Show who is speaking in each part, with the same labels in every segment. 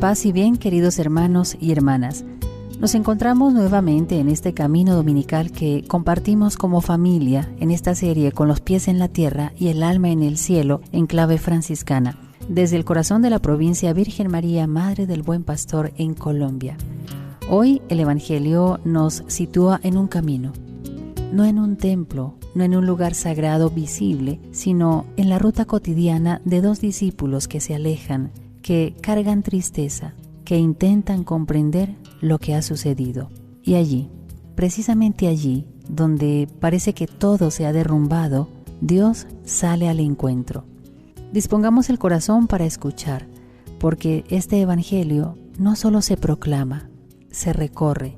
Speaker 1: Paz y bien, queridos hermanos y hermanas. Nos encontramos nuevamente en este camino dominical que compartimos como familia en esta serie Con los pies en la tierra y el alma en el cielo en clave franciscana, desde el corazón de la provincia Virgen María, Madre del Buen Pastor en Colombia. Hoy el Evangelio nos sitúa en un camino, no en un templo, no en un lugar sagrado visible, sino en la ruta cotidiana de dos discípulos que se alejan, que cargan tristeza, que intentan comprender lo que ha sucedido. Y allí, precisamente allí, donde parece que todo se ha derrumbado, Dios sale al encuentro. Dispongamos el corazón para escuchar, porque este Evangelio no solo se proclama, se recorre.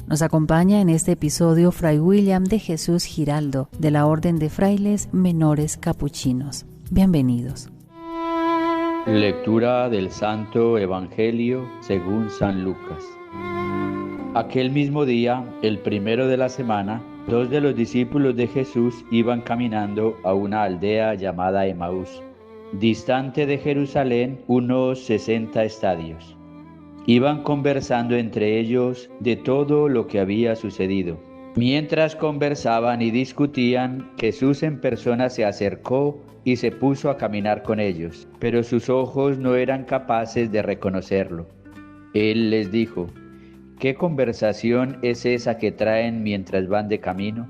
Speaker 1: Nos acompaña en este episodio Fray William de Jesús Giraldo, de la Orden de Frailes Menores Capuchinos. Bienvenidos.
Speaker 2: Lectura del Santo Evangelio según San Lucas. Aquel mismo día, el primero de la semana, dos de los discípulos de Jesús iban caminando a una aldea llamada Emaús, distante de Jerusalén unos 60 estadios. Iban conversando entre ellos de todo lo que había sucedido. Mientras conversaban y discutían, Jesús en persona se acercó y se puso a caminar con ellos, pero sus ojos no eran capaces de reconocerlo. Él les dijo: ¿qué conversación es esa que traen mientras van de camino?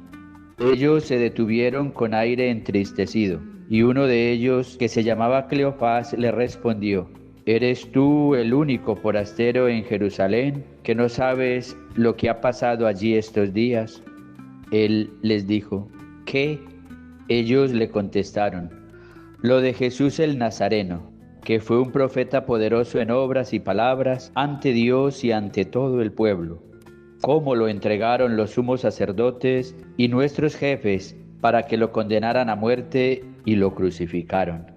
Speaker 2: Ellos se detuvieron con aire entristecido, y uno de ellos, que se llamaba Cleofás, le respondió: ¿eres tú el único forastero en Jerusalén que no sabes lo que ha pasado allí estos días? Él les dijo: ¿qué? Ellos le contestaron: lo de Jesús el Nazareno, que fue un profeta poderoso en obras y palabras ante Dios y ante todo el pueblo. Cómo lo entregaron los sumos sacerdotes y nuestros jefes para que lo condenaran a muerte y lo crucificaron.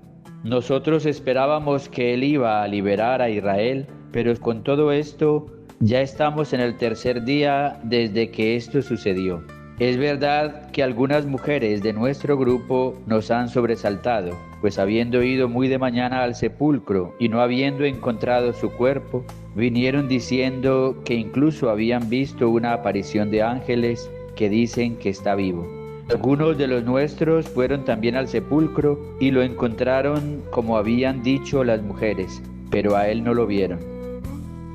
Speaker 2: Nosotros esperábamos que él iba a liberar a Israel, pero con todo esto ya estamos en el tercer día desde que esto sucedió. Es verdad que algunas mujeres de nuestro grupo nos han sobresaltado, pues habiendo ido muy de mañana al sepulcro y no habiendo encontrado su cuerpo, vinieron diciendo que incluso habían visto una aparición de ángeles que dicen que está vivo. Algunos de los nuestros fueron también al sepulcro y lo encontraron como habían dicho las mujeres, pero a él no lo vieron.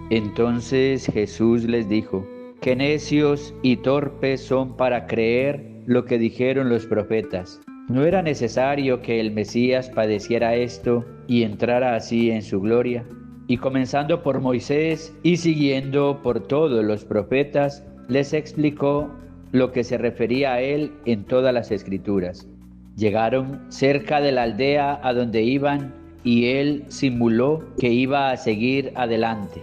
Speaker 2: Entonces Jesús les dijo: qué necios y torpes son para creer lo que dijeron los profetas. ¿No era necesario que el Mesías padeciera esto y entrara así en su gloria? Y comenzando por Moisés y siguiendo por todos los profetas, les explicó lo que se refería a él en todas las Escrituras. Llegaron cerca de la aldea a donde iban y él simuló que iba a seguir adelante,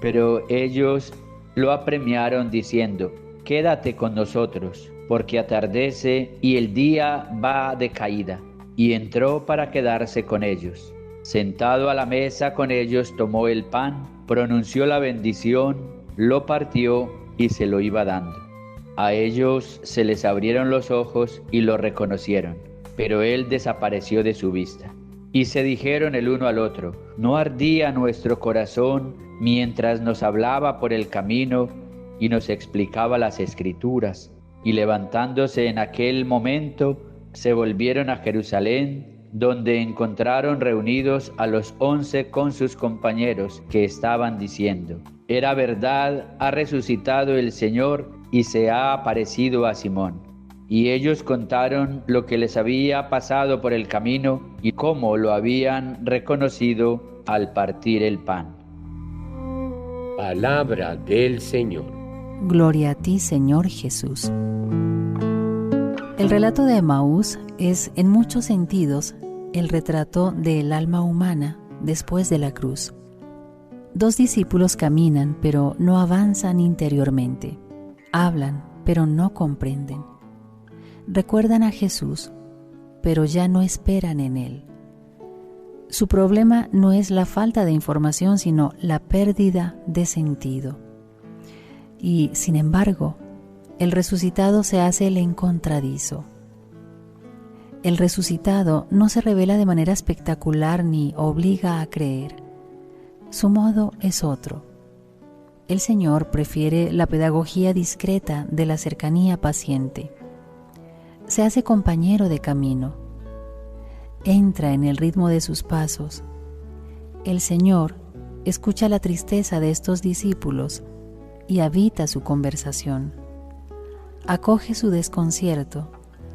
Speaker 2: pero ellos lo apremiaron diciendo: quédate con nosotros, porque atardece y el día va de caída. Y entró para quedarse con ellos. Sentado a la mesa con ellos, tomó el pan, pronunció la bendición, lo partió y se lo iba dando. A ellos se les abrieron los ojos y lo reconocieron, pero él desapareció de su vista. Y se dijeron el uno al otro: ¿no ardía nuestro corazón mientras nos hablaba por el camino y nos explicaba las Escrituras? Y levantándose en aquel momento, se volvieron a Jerusalén, donde encontraron reunidos a los 11 con sus compañeros, que estaban diciendo: era verdad, ha resucitado el Señor y se ha aparecido a Simón. Y ellos contaron lo que les había pasado por el camino y cómo lo habían reconocido al partir el pan.
Speaker 3: Palabra del Señor.
Speaker 1: Gloria a ti, Señor Jesús. El relato de Emaús es, en muchos sentidos, el retrato del alma humana después de la cruz. Dos discípulos caminan, pero no avanzan interiormente. Hablan, pero no comprenden. Recuerdan a Jesús, pero ya no esperan en Él. Su problema no es la falta de información, sino la pérdida de sentido. Y, sin embargo, el resucitado se hace el encontradizo. El resucitado no se revela de manera espectacular ni obliga a creer. Su modo es otro. El Señor prefiere la pedagogía discreta de la cercanía paciente. Se hace compañero de camino. Entra en el ritmo de sus pasos. El Señor escucha la tristeza de estos discípulos y habita su conversación. Acoge su desconcierto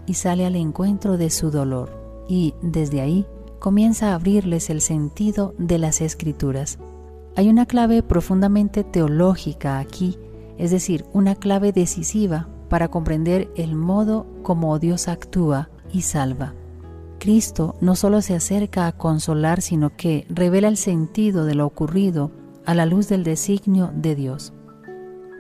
Speaker 1: y sale al encuentro de su dolor, y desde ahí comienza a abrirles el sentido de las Escrituras. Hay una clave profundamente teológica aquí, es decir, una clave decisiva para comprender el modo como Dios actúa y salva. Cristo no solo se acerca a consolar, sino que revela el sentido de lo ocurrido a la luz del designio de Dios.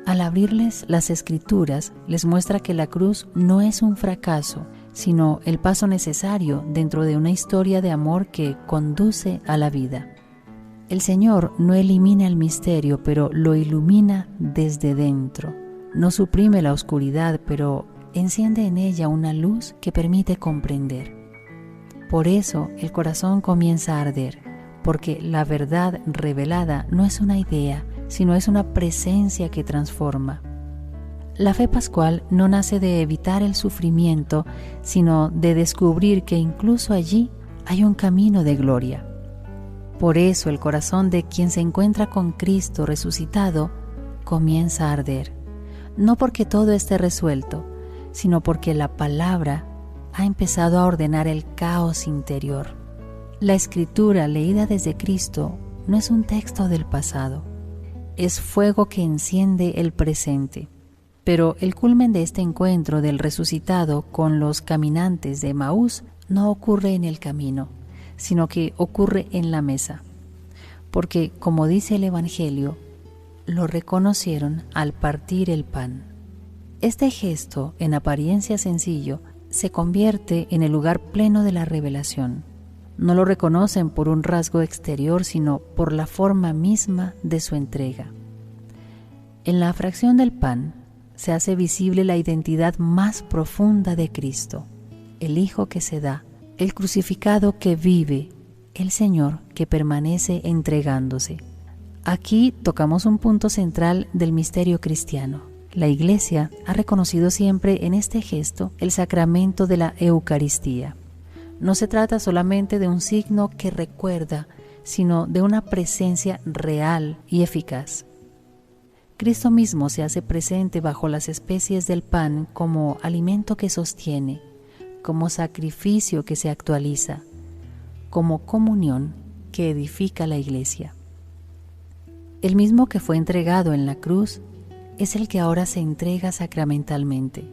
Speaker 1: Al abrirles las Escrituras, les muestra que la cruz no es un fracaso, sino el paso necesario dentro de una historia de amor que conduce a la vida. El Señor no elimina el misterio, pero lo ilumina desde dentro. No suprime la oscuridad, pero enciende en ella una luz que permite comprender. Por eso el corazón comienza a arder, porque la verdad revelada no es una idea, sino es una presencia que transforma. La fe pascual no nace de evitar el sufrimiento, sino de descubrir que incluso allí hay un camino de gloria. Por eso el corazón de quien se encuentra con Cristo resucitado comienza a arder, no porque todo esté resuelto, sino porque la palabra ha empezado a ordenar el caos interior. La Escritura leída desde Cristo no es un texto del pasado, es fuego que enciende el presente. Pero el culmen de este encuentro del resucitado con los caminantes de Emaús no ocurre en el camino, sino que ocurre en la mesa. Porque, como dice el Evangelio, lo reconocieron al partir el pan. Este gesto, en apariencia sencillo, se convierte en el lugar pleno de la revelación. No lo reconocen por un rasgo exterior, sino por la forma misma de su entrega. En la fracción del pan se hace visible la identidad más profunda de Cristo, el Hijo que se da, el crucificado que vive, el Señor que permanece entregándose. Aquí tocamos un punto central del misterio cristiano. La Iglesia ha reconocido siempre en este gesto el sacramento de la Eucaristía. No se trata solamente de un signo que recuerda, sino de una presencia real y eficaz. Cristo mismo se hace presente bajo las especies del pan como alimento que sostiene, como sacrificio que se actualiza, como comunión que edifica la Iglesia. El mismo que fue entregado en la cruz es el que ahora se entrega sacramentalmente.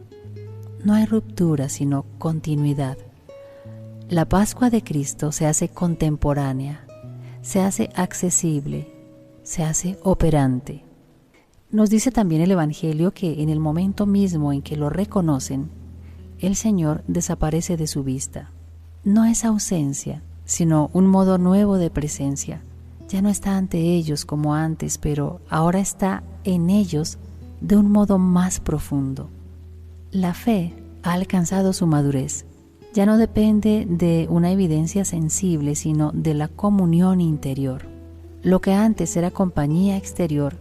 Speaker 1: No hay ruptura, sino continuidad. La Pascua de Cristo se hace contemporánea, se hace accesible, se hace operante. Nos dice también el Evangelio que en el momento mismo en que lo reconocen, el Señor desaparece de su vista. No es ausencia, sino un modo nuevo de presencia. Ya no está ante ellos como antes, pero ahora está en ellos de un modo más profundo. La fe ha alcanzado su madurez. Ya no depende de una evidencia sensible, sino de la comunión interior. Lo que antes era compañía exterior,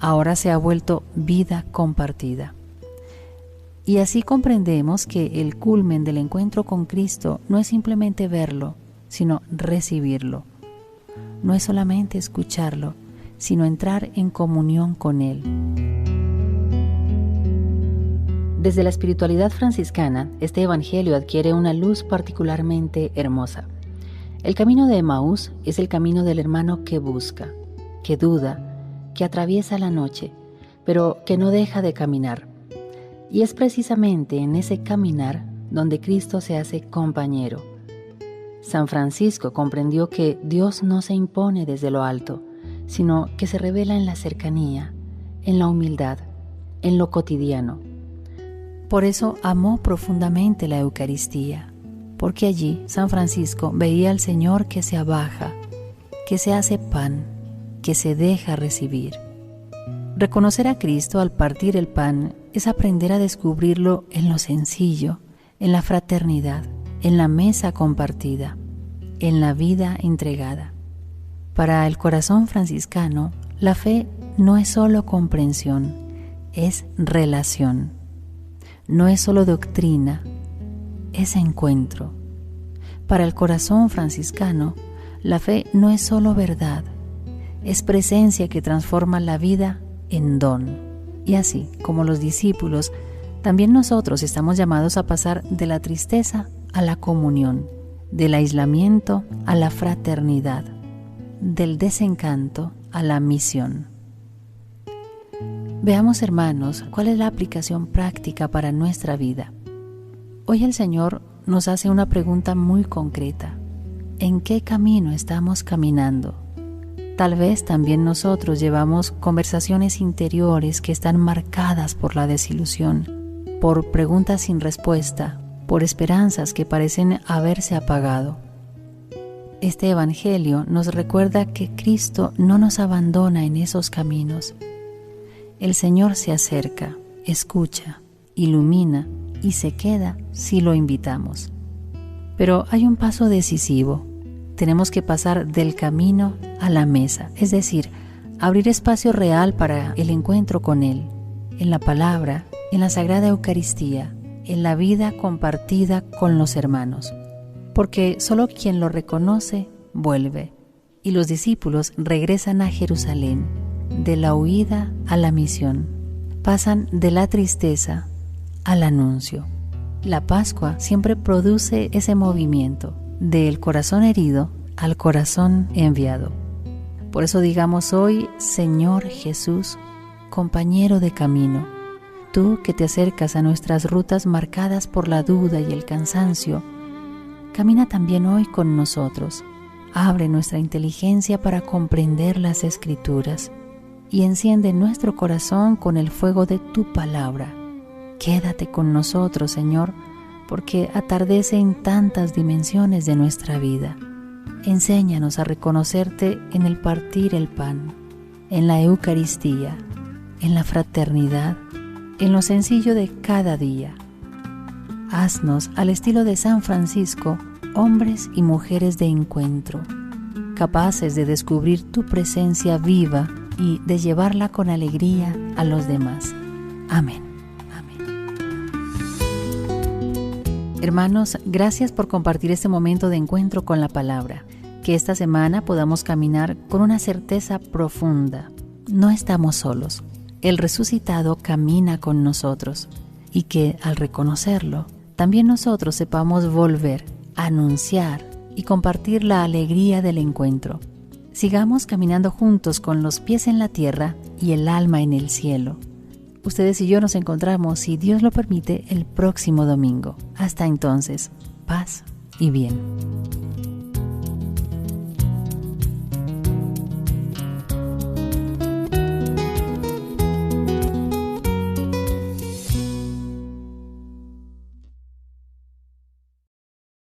Speaker 1: ahora se ha vuelto vida compartida. Y así comprendemos que el culmen del encuentro con Cristo no es simplemente verlo, sino recibirlo. No es solamente escucharlo, sino entrar en comunión con Él. Desde la espiritualidad franciscana, este evangelio adquiere una luz particularmente hermosa. El camino de Emaús es el camino del hermano que busca, que duda, que atraviesa la noche, pero que no deja de caminar. Y es precisamente en ese caminar donde Cristo se hace compañero. San Francisco comprendió que Dios no se impone desde lo alto, sino que se revela en la cercanía, en la humildad, en lo cotidiano. Por eso amó profundamente la Eucaristía, porque allí San Francisco veía al Señor que se abaja, que se hace pan, que se deja recibir. Reconocer a Cristo al partir el pan es aprender a descubrirlo en lo sencillo, en la fraternidad, en la mesa compartida, en la vida entregada. Para el corazón franciscano, la fe no es solo comprensión, es relación. No es solo doctrina, es encuentro. Para el corazón franciscano, la fe no es solo verdad, es presencia que transforma la vida en don. Y así como los discípulos, también nosotros estamos llamados a pasar de la tristeza a la comunión, del aislamiento a la fraternidad, del desencanto a la misión. Veamos, hermanos, cuál es la aplicación práctica para nuestra vida. Hoy el Señor nos hace una pregunta muy concreta. ¿En qué camino estamos caminando? Tal vez también nosotros llevamos conversaciones interiores que están marcadas por la desilusión, por preguntas sin respuesta, por esperanzas que parecen haberse apagado. Este Evangelio nos recuerda que Cristo no nos abandona en esos caminos. El Señor se acerca, escucha, ilumina y se queda si lo invitamos. Pero hay un paso decisivo. Tenemos que pasar del camino a la mesa, es decir, abrir espacio real para el encuentro con Él, en la palabra, en la Sagrada Eucaristía, en la vida compartida con los hermanos. Porque solo quien lo reconoce vuelve, y los discípulos regresan a Jerusalén, de la huida a la misión, pasan de la tristeza al anuncio. La Pascua siempre produce ese movimiento, del corazón herido al corazón enviado. Por eso digamos hoy, Señor Jesús, compañero de camino, tú que te acercas a nuestras rutas marcadas por la duda y el cansancio, camina también hoy con nosotros, abre nuestra inteligencia para comprender las Escrituras y enciende nuestro corazón con el fuego de tu palabra. Quédate con nosotros, Señor, porque atardece en tantas dimensiones de nuestra vida. Enséñanos a reconocerte en el partir el pan, en la Eucaristía, en la fraternidad, en lo sencillo de cada día. Haznos, al estilo de San Francisco, hombres y mujeres de encuentro, capaces de descubrir tu presencia viva y de llevarla con alegría a los demás. Amén. Hermanos, gracias por compartir este momento de encuentro con la palabra. Que esta semana podamos caminar con una certeza profunda. No estamos solos. El resucitado camina con nosotros. Y que al reconocerlo, también nosotros sepamos volver, anunciar y compartir la alegría del encuentro. Sigamos caminando juntos con los pies en la tierra y el alma en el cielo. Ustedes y yo nos encontramos, si Dios lo permite, el próximo domingo. Hasta entonces, paz y bien.